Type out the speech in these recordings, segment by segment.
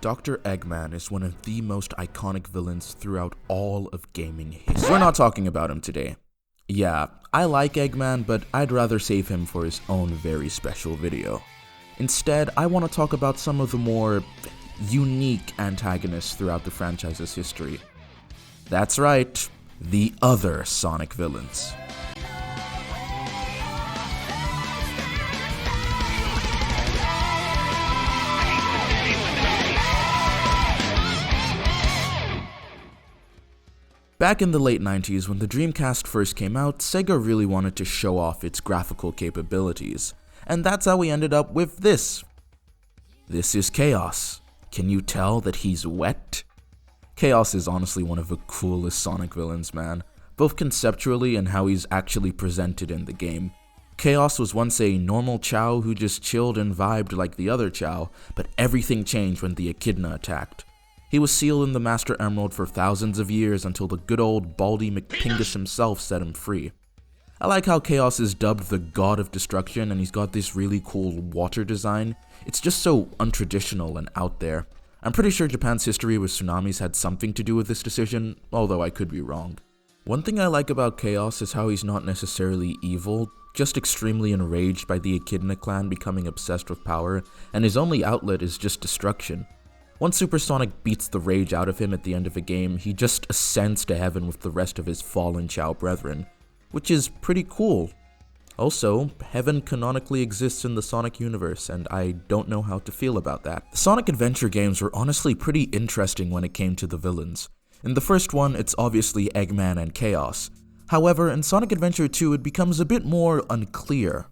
Dr. Eggman is one of the most iconic villains throughout all of gaming history. We're not talking about him today. Yeah, I like Eggman, but I'd rather save him for his own very special video. Instead, I want to talk about some of the more unique antagonists throughout the franchise's history. That's right, the other Sonic villains. Back in the late 90s, when the Dreamcast first came out, Sega really wanted to show off its graphical capabilities. And that's how we ended up with this. This is Chaos. Can you tell that he's wet? Chaos is honestly one of the coolest Sonic villains, man, both conceptually and how he's actually presented in the game. Chaos was once a normal Chow who just chilled and vibed like the other Chow, but everything changed when the Echidna attacked. He was sealed in the Master Emerald for thousands of years until the good old Baldy McPingus himself set him free. I like how Chaos is dubbed the God of Destruction, and he's got this really cool water design. It's just so untraditional and out there. I'm pretty sure Japan's history with tsunamis had something to do with this decision, although I could be wrong. One thing I like about Chaos is how he's not necessarily evil, just extremely enraged by the Echidna clan becoming obsessed with power, and his only outlet is just destruction. Once Super Sonic beats the rage out of him at the end of a game, he just ascends to heaven with the rest of his fallen Chow brethren, which is pretty cool. Also, heaven canonically exists in the Sonic universe, and I don't know how to feel about that. The Sonic Adventure games were honestly pretty interesting when it came to the villains. In the first one, it's obviously Eggman and Chaos. However, in Sonic Adventure 2, it becomes a bit more unclear.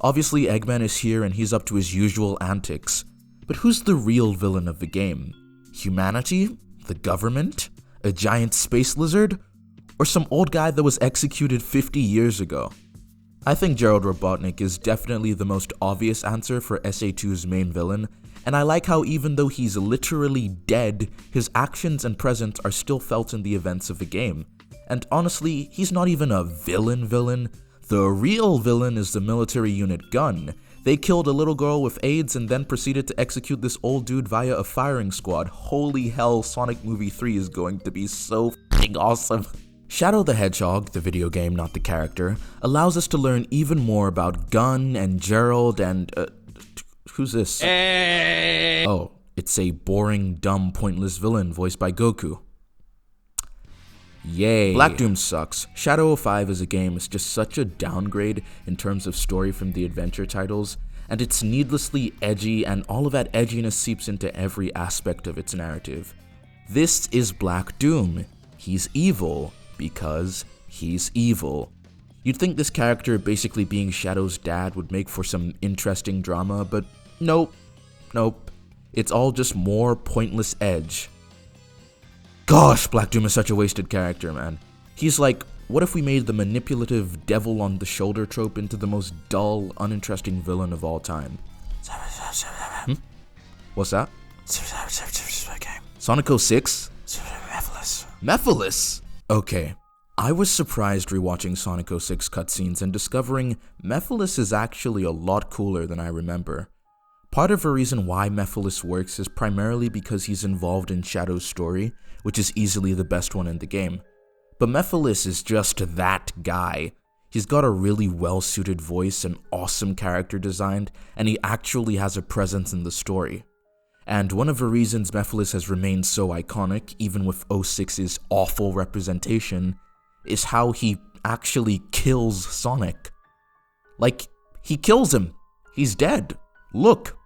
Obviously, Eggman is here and he's up to his usual antics. But who's the real villain of the game? Humanity? The government? A giant space lizard? Or some old guy that was executed 50 years ago? I think Gerald Robotnik is definitely the most obvious answer for SA2's main villain, and I like how even though he's literally dead, his actions and presence are still felt in the events of the game. And honestly, he's not even a villain. The real villain is the military unit Gun. They killed a little girl with AIDS and then proceeded to execute this old dude via a firing squad. Holy hell, Sonic Movie 3 is going to be so f***ing awesome. Shadow the Hedgehog, the video game, not the character, allows us to learn even more about Gun and Gerald and, who's this? Oh, it's a boring, dumb, pointless villain voiced by Goku. Yay. Black Doom sucks. Shadow of 5 as a game is just such a downgrade in terms of story from the adventure titles, and it's needlessly edgy, and all of that edginess seeps into every aspect of its narrative. This is Black Doom. He's evil because he's evil. You'd think this character basically being Shadow's dad would make for some interesting drama, but nope. It's all just more pointless edge. Gosh, Black Doom is such a wasted character, man. He's like, what if we made the manipulative devil on the shoulder trope into the most dull, uninteresting villain of all time? What's that? Sonic 06? Mephiles? Okay. I was surprised rewatching Sonic 06 cutscenes and discovering Mephiles is actually a lot cooler than I remember. Part of the reason why Mephiles works is primarily because he's involved in Shadow's story, which is easily the best one in the game. But Mephiles is just that guy. He's got a really well-suited voice and awesome character design, and he actually has a presence in the story. And one of the reasons Mephiles has remained so iconic, even with 06's awful representation, is how he actually kills Sonic. Like, he kills him. He's dead. Look.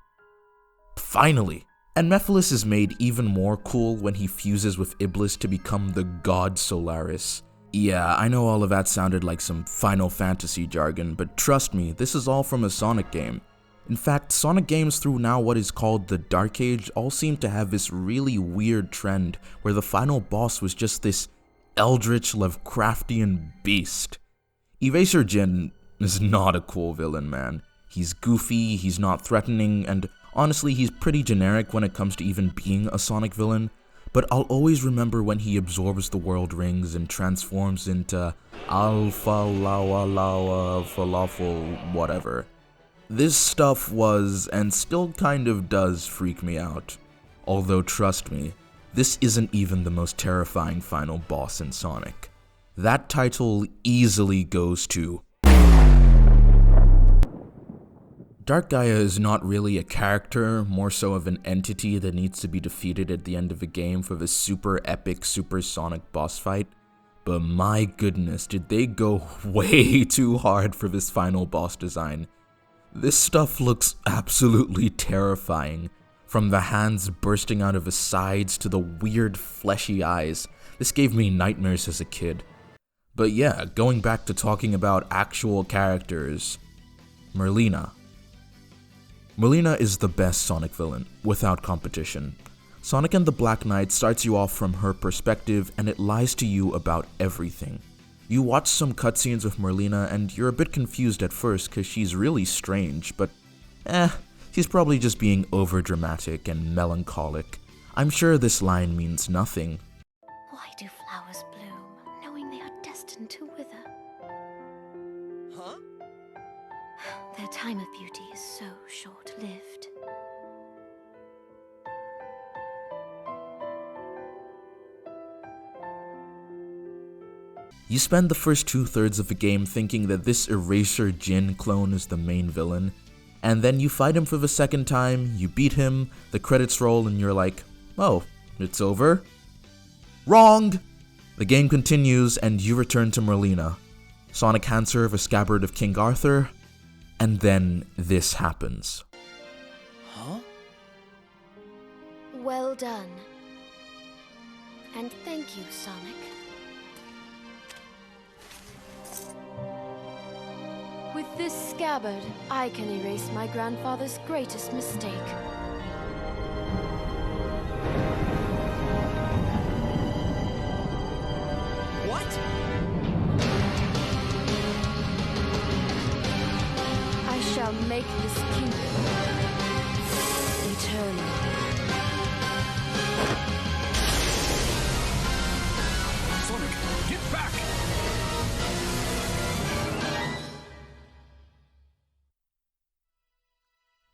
Finally. And Mephiles is made even more cool when he fuses with Iblis to become the God Solaris. Yeah, I know all of that sounded like some Final Fantasy jargon, but trust me, this is all from a Sonic game. In fact, Sonic games through now what is called the Dark Age all seem to have this really weird trend where the final boss was just this eldritch Lovecraftian beast. Eraser Jin is not a cool villain, man. He's goofy, he's not threatening, and honestly, he's pretty generic when it comes to even being a Sonic villain, but I'll always remember when he absorbs the world rings and transforms into Alpha Lawa Lawa Falafel whatever. This stuff was, and still kind of does, freak me out. Although trust me, this isn't even the most terrifying final boss in Sonic. That title easily goes to... Dark Gaia is not really a character, more so of an entity that needs to be defeated at the end of a game for the super epic supersonic boss fight, but my goodness, did they go way too hard for this final boss design. This stuff looks absolutely terrifying. From the hands bursting out of his sides to the weird fleshy eyes, this gave me nightmares as a kid. But yeah, going back to talking about actual characters, Merlina. Merlina is the best Sonic villain, without competition. Sonic and the Black Knight starts you off from her perspective and it lies to you about everything. You watch some cutscenes with Merlina and you're a bit confused at first cause she's really strange, but she's probably just being overdramatic and melancholic. I'm sure this line means nothing. Why do flowers bloom, knowing they are destined to wither? Huh? Their time of beauty is so short-lived. You spend the first 2/3 of the game thinking that this Eraser Jin clone is the main villain, and then you fight him for the second time, you beat him, the credits roll, and you're like, oh, it's over? Wrong! The game continues, and you return to Merlina. Sonic hands her the scabbard of King Arthur, and then this happens. Huh? Well done. And thank you, Sonic. With this scabbard, I can erase my grandfather's greatest mistake. What? I shall make this kingdom eternal. Sonic, get back!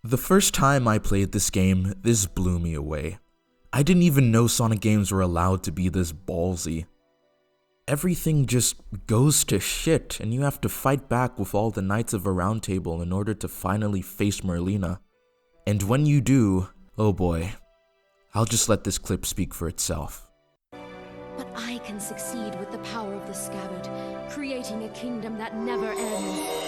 The first time I played this game, this blew me away. I didn't even know Sonic games were allowed to be this ballsy. Everything just goes to shit, and you have to fight back with all the Knights of the Round Table in order to finally face Merlina. And when you do, oh boy, I'll just let this clip speak for itself. But I can succeed with the power of the scabbard, creating a kingdom that never ends.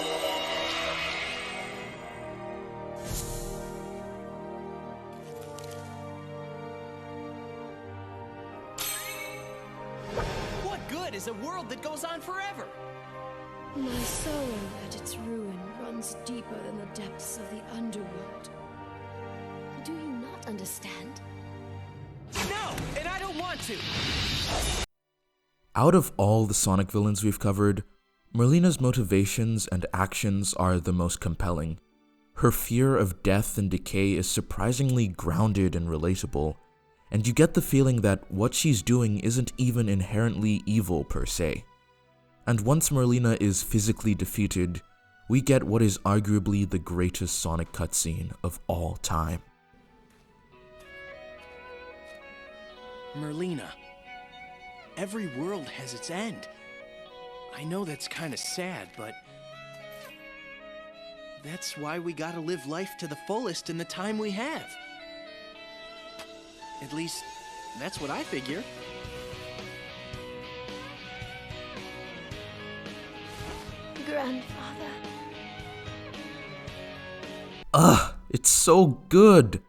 Is a world that goes on forever. My sorrow at its ruin runs deeper than the depths of the underworld. Do you not understand? No, and I don't want to. Out of all the Sonic villains we've covered, Merlina's motivations and actions are the most compelling. Her fear of death and decay is surprisingly grounded and relatable, and you get the feeling that what she's doing isn't even inherently evil per se. And once Merlina is physically defeated, we get what is arguably the greatest Sonic cutscene of all time. Merlina, every world has its end. I know that's kind of sad, but that's why we gotta live life to the fullest in the time we have. At least, that's what I figure. Grandfather. It's so good!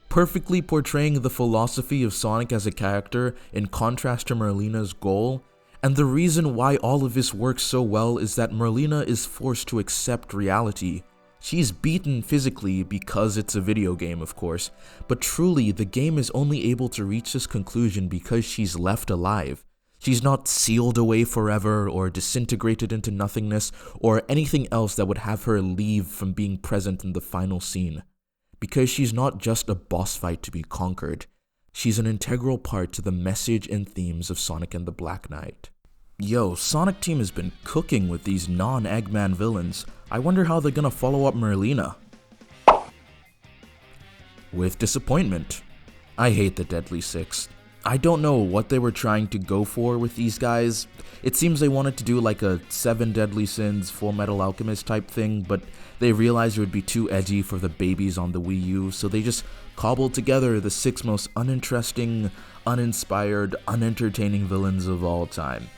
Perfectly portraying the philosophy of Sonic as a character in contrast to Merlina's goal, and the reason why all of this works so well is that Merlina is forced to accept reality. She's beaten physically because it's a video game, of course, but truly the game is only able to reach this conclusion because she's left alive. She's not sealed away forever or disintegrated into nothingness or anything else that would have her leave from being present in the final scene. Because she's not just a boss fight to be conquered, she's an integral part to the message and themes of Sonic and the Black Knight. Yo, Sonic Team has been cooking with these non-Eggman villains. I wonder how they're gonna follow up Merlina. With disappointment. I hate the Deadly Six. I don't know what they were trying to go for with these guys. It seems they wanted to do like a 7 Deadly Sins, Full Metal Alchemist type thing, but they realized it would be too edgy for the babies on the Wii U, so they just cobbled together the 6 most uninteresting, uninspired, unentertaining villains of all time.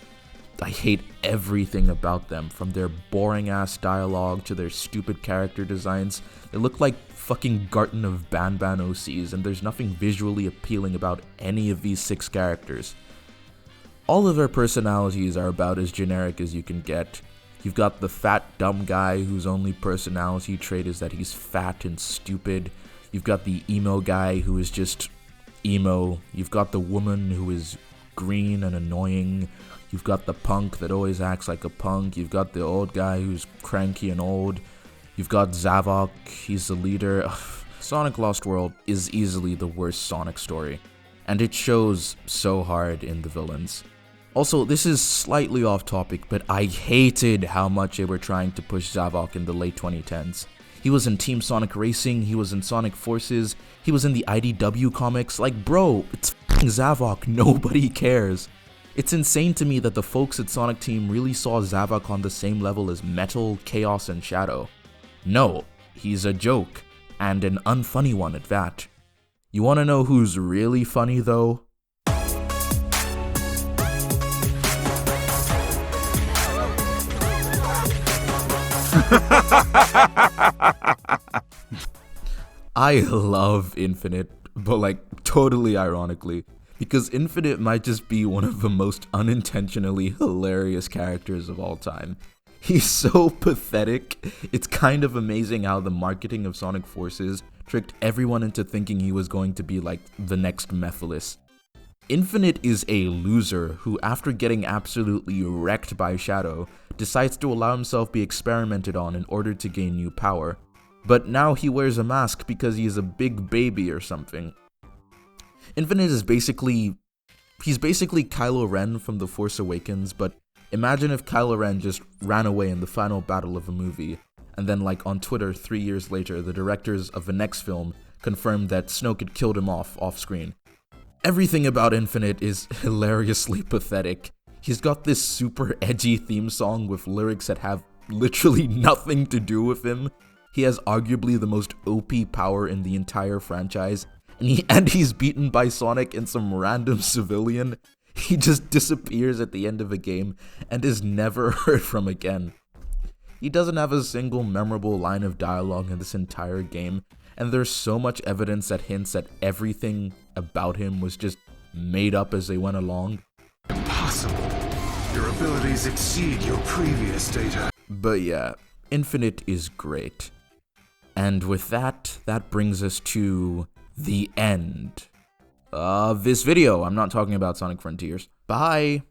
I hate everything about them, from their boring ass dialogue to their stupid character designs. They look like fucking Garten of Banban OCs, and there's nothing visually appealing about any of these 6 characters. All of their personalities are about as generic as you can get. You've got the fat dumb guy whose only personality trait is that he's fat and stupid. You've got the emo guy who is just emo. You've got the woman who is green and annoying. You've got the punk that always acts like a punk. You've got the old guy who's cranky and old. You've got Zavok, he's the leader. Sonic Lost World is easily the worst Sonic story, and it shows so hard in the villains. Also, this is slightly off topic, but I hated how much they were trying to push Zavok in the late 2010s. He was in Team Sonic Racing, he was in Sonic Forces, he was in the IDW comics. Like, bro, it's f***ing Zavok, nobody cares. It's insane to me that the folks at Sonic Team really saw Zavok on the same level as Metal, Chaos, and Shadow. No, he's a joke, and an unfunny one at that. You wanna know who's really funny though? I love Infinite, but like totally ironically, because Infinite might just be one of the most unintentionally hilarious characters of all time. He's so pathetic. It's kind of amazing how the marketing of Sonic Forces tricked everyone into thinking he was going to be like the next Mephiles. Infinite is a loser who, after getting absolutely wrecked by Shadow, decides to allow himself be experimented on in order to gain new power. But now he wears a mask because he is a big baby or something. Infinite is basically Kylo Ren from The Force Awakens, but imagine if Kylo Ren just ran away in the final battle of a movie, and then like on Twitter 3 years later, the directors of the next film confirmed that Snoke had killed him off screen. Everything about Infinite is hilariously pathetic. He's got this super edgy theme song with lyrics that have literally nothing to do with him. He has arguably the most OP power in the entire franchise, and he's beaten by Sonic and some random civilian. He just disappears at the end of a game and is never heard from again. He doesn't have a single memorable line of dialogue in this entire game, and there's so much evidence that hints that everything about him was just made up as they went along. Impossible. Your abilities exceed your previous data. But yeah, Infinite is great. And with that brings us to the end of this video. I'm not talking about Sonic Frontiers. Bye!